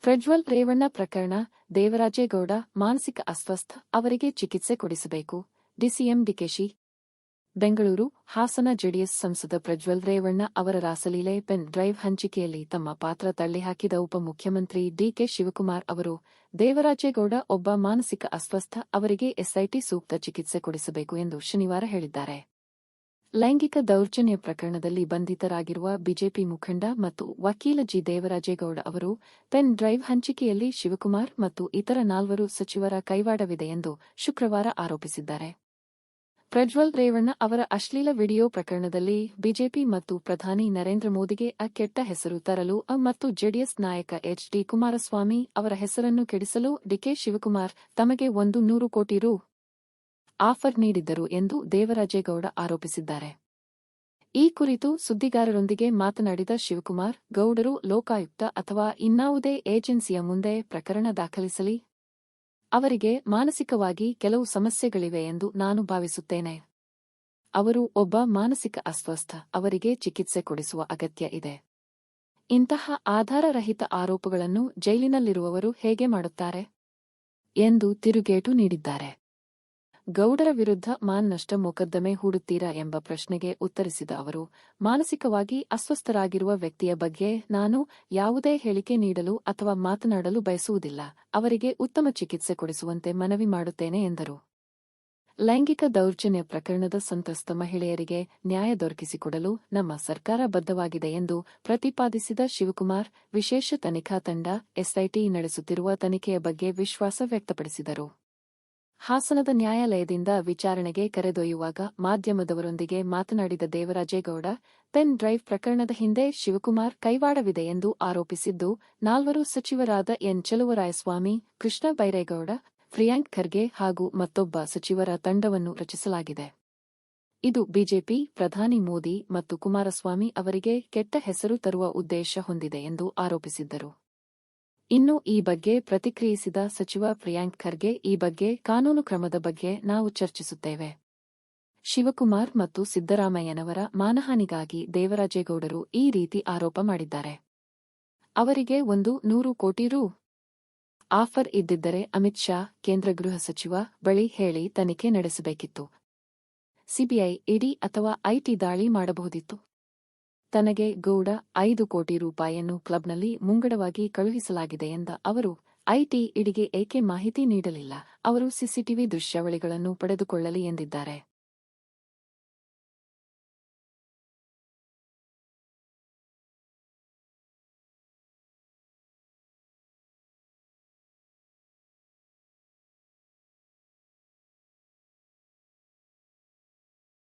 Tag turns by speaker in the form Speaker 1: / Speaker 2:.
Speaker 1: ಪ್ರಜ್ವಲ್ ರೇವಣ್ಣ ಪ್ರಕರಣ, ದೇವರಾಜೇಗೌಡ ಮಾನಸಿಕ ಅಸ್ವಸ್ಥ, ಅವರಿಗೆ ಚಿಕಿತ್ಸೆ ಕೊಡಿಸಬೇಕು. ಡಿಸಿಎಂ ಡಿಕೆಶಿ. ಬೆಂಗಳೂರು, ಹಾಸನ ಜೆಡಿಎಸ್ ಸಂಸದ ಪ್ರಜ್ವಲ್ ರೇವಣ್ಣ ಅವರ ರಾಸಲೀಲೆ ಪೆನ್ ಡ್ರೈವ್ ಹಂಚಿಕೆಯಲ್ಲಿ ತಮ್ಮ ಪಾತ್ರ ತಳ್ಳಿಹಾಕಿದ ಉಪಮುಖ್ಯಮಂತ್ರಿ ಡಿಕೆ ಶಿವಕುಮಾರ್ ಅವರು, ದೇವರಾಜೇಗೌಡ ಒಬ್ಬ ಮಾನಸಿಕ ಅಸ್ವಸ್ಥ, ಅವರಿಗೆ ಎಸ್ಐಟಿ ಸೂಕ್ತ ಚಿಕಿತ್ಸೆ ಕೊಡಿಸಬೇಕು ಎಂದು ಶನಿವಾರ ಹೇಳಿದ್ದಾರೆ. ಲೈಂಗಿಕ ದೌರ್ಜನ್ಯ ಪ್ರಕರಣದಲ್ಲಿ ಬಂಧಿತರಾಗಿರುವ ಬಿಜೆಪಿ ಮುಖಂಡ ಮತ್ತು ವಕೀಲ ಜಿ. ದೇವರಾಜೇಗೌಡ ಅವರು ಪೆನ್ ಡ್ರೈವ್ ಹಂಚಿಕೆಯಲ್ಲಿ ಶಿವಕುಮಾರ್ ಮತ್ತು ಇತರ 4 ಸಚಿವರ ಕೈವಾಡವಿದೆ ಎಂದು ಶುಕ್ರವಾರ ಆರೋಪಿಸಿದ್ದಾರೆ. ಪ್ರಜ್ವಲ್ ರೇವಣ್ಣ ಅವರ ಅಶ್ಲೀಲ ವಿಡಿಯೋ ಪ್ರಕರಣದಲ್ಲಿ ಬಿಜೆಪಿ ಮತ್ತು ಪ್ರಧಾನಿ ನರೇಂದ್ರ ಮೋದಿಗೆ ಕೆಟ್ಟ ಹೆಸರು ತರಲು ಮತ್ತು ಜೆಡಿಎಸ್ ನಾಯಕ ಎಚ್. ಡಿ. ಕುಮಾರಸ್ವಾಮಿ ಅವರ ಹೆಸರನ್ನು ಕೆಡಿಸಲು ಡಿಕೆ ಶಿವಕುಮಾರ್ ತಮಗೆ 100 ಕೋಟಿ ರೂ. ಆಫರ್ ನೀಡಿದ್ದರು ಎಂದು ದೇವರಾಜೇಗೌಡ ಆರೋಪಿಸಿದ್ದಾರೆ. ಈ ಕುರಿತು ಸುದ್ದಿಗಾರರೊಂದಿಗೆ ಮಾತನಾಡಿದ ಶಿವಕುಮಾರ್, ಗೌಡರು ಲೋಕಾಯುಕ್ತ ಅಥವಾ ಇನ್ನಾವುದೇ ಏಜೆನ್ಸಿಯ ಮುಂದೆ ಪ್ರಕರಣ ದಾಖಲಿಸಲಿ. ಅವರಿಗೆ ಮಾನಸಿಕವಾಗಿ ಕೆಲವು ಸಮಸ್ಯೆಗಳಿವೆ ಎಂದು ನಾನು ಭಾವಿಸುತ್ತೇನೆ. ಅವರು ಒಬ್ಬ ಮಾನಸಿಕ ಅಸ್ವಸ್ಥ, ಅವರಿಗೆ ಚಿಕಿತ್ಸೆ ಕೊಡಿಸುವ ಅಗತ್ಯ ಇದೆ. ಇಂತಹ ಆಧಾರರಹಿತ ಆರೋಪಗಳನ್ನು ಜೈಲಿನಲ್ಲಿರುವವರು ಹೇಗೆ ಮಾಡುತ್ತಾರೆ ಎಂದು ತಿರುಗೇಟು ನೀಡಿದ್ದಾರೆ. ಗೌಡರ ವಿರುದ್ಧ ಮಾನನಷ್ಟ ಮೊಕದ್ದಮೆ ಹೂಡುತ್ತೀರಾ ಎಂಬ ಪ್ರಶ್ನೆಗೆ ಉತ್ತರಿಸಿದ ಅವರು, ಮಾನಸಿಕವಾಗಿ ಅಸ್ವಸ್ಥರಾಗಿರುವ ವ್ಯಕ್ತಿಯ ಬಗ್ಗೆ ನಾನು ಯಾವುದೇ ಹೇಳಿಕೆ ನೀಡಲು ಅಥವಾ ಮಾತನಾಡಲು ಬಯಸುವುದಿಲ್ಲ. ಅವರಿಗೆ ಉತ್ತಮ ಚಿಕಿತ್ಸೆ ಕೊಡಿಸುವಂತೆ ಮನವಿ ಮಾಡುತ್ತೇನೆ ಎಂದರು. ಲೈಂಗಿಕ ದೌರ್ಜನ್ಯ ಪ್ರಕರಣದ ಸಂತ್ರಸ್ತ ಮಹಿಳೆಯರಿಗೆ ನ್ಯಾಯ ದೊರಕಿಸಿಕೊಡಲು ನಮ್ಮ ಸರ್ಕಾರ ಬದ್ಧವಾಗಿದೆ ಎಂದು ಪ್ರತಿಪಾದಿಸಿದ ಶಿವಕುಮಾರ್, ವಿಶೇಷ ತನಿಖಾ ತಂಡ ಎಸ್ಐಟಿ ನಡೆಸುತ್ತಿರುವ ತನಿಖೆಯ ಬಗ್ಗೆ ವಿಶ್ವಾಸ ವ್ಯಕ್ತಪಡಿಸಿದರು. ಹಾಸನದ ನ್ಯಾಯಾಲಯದಿಂದ ವಿಚಾರಣೆಗೆ ಕರೆದೊಯ್ಯುವಾಗ ಮಾಧ್ಯಮದವರೊಂದಿಗೆ ಮಾತನಾಡಿದ ದೇವರಾಜೇಗೌಡ, ಪೆನ್ ಡ್ರೈವ್ ಪ್ರಕರಣದ ಹಿಂದೆ ಶಿವಕುಮಾರ್ ಕೈವಾಡವಿದೆ ಎಂದು ಆರೋಪಿಸಿದ್ದು, 4 ಸಚಿವರಾದ ಎನ್. ಚೆಲುವರಾಯಸ್ವಾಮಿ, ಕೃಷ್ಣ ಬೈರೇಗೌಡ, ಪ್ರಿಯಾಂಕ್ ಖರ್ಗೆ ಹಾಗೂ ಮತ್ತೊಬ್ಬ ಸಚಿವರ ತಂಡವನ್ನು ರಚಿಸಲಾಗಿದೆ. ಇದು ಬಿಜೆಪಿ, ಪ್ರಧಾನಿ ಮೋದಿ ಮತ್ತು ಕುಮಾರಸ್ವಾಮಿ ಅವರಿಗೆ ಕೆಟ್ಟ ಹೆಸರು ತರುವ ಉದ್ದೇಶ ಹೊಂದಿದೆ ಎಂದು ಆರೋಪಿಸಿದ್ದರು. ಇನ್ನು ಈ ಬಗ್ಗೆ ಪ್ರತಿಕ್ರಿಯಿಸಿದ ಸಚಿವ ಪ್ರಿಯಾಂಕ್ ಖರ್ಗೆ, ಈ ಬಗ್ಗೆ ಕಾನೂನು ಕ್ರಮದ ಬಗ್ಗೆ ನಾವು ಚರ್ಚಿಸುತ್ತೇವೆ. ಶಿವಕುಮಾರ್ ಮತ್ತು ಸಿದ್ದರಾಮಯ್ಯನವರ ಮಾನಹಾನಿಗಾಗಿ ದೇವರಾಜೇಗೌಡರು ಈ ರೀತಿ ಆರೋಪ ಮಾಡಿದ್ದಾರೆ. ಅವರಿಗೆ 100 ಕೋಟಿ ರೂ. ಆಫರ್ ಇದ್ದಿದ್ದರೆ ಅಮಿತ್ ಶಾ, ಕೇಂದ್ರ ಗೃಹ ಸಚಿವ ಬಳಿ ಹೇಳಿ ತನಿಖೆ ನಡೆಸಬೇಕಿತ್ತು. ಸಿಬಿಐ, ಇಡಿ ಅಥವಾ ಐಟಿ ದಾಳಿ ಮಾಡಬಹುದಿತ್ತು. ತನಗೆ ಗೌಡ 5 ಕೋಟಿ ರೂಪಾಯಿಯನ್ನು ಕ್ಲಬ್ನಲ್ಲಿ ಮುಂಗಡವಾಗಿ ಕಳುಹಿಸಲಾಗಿದೆ ಎಂದ ಅವರು, ಐಟಿ, ಇಡಿಗೆ ಏಕೆ ಮಾಹಿತಿ ನೀಡಲಿಲ್ಲ? ಅವರು ಸಿಸಿಟಿವಿ ದೃಶ್ಯಾವಳಿಗಳನ್ನು ಪಡೆದುಕೊಳ್ಳಲಿ ಎಂದಿದ್ದಾರೆ.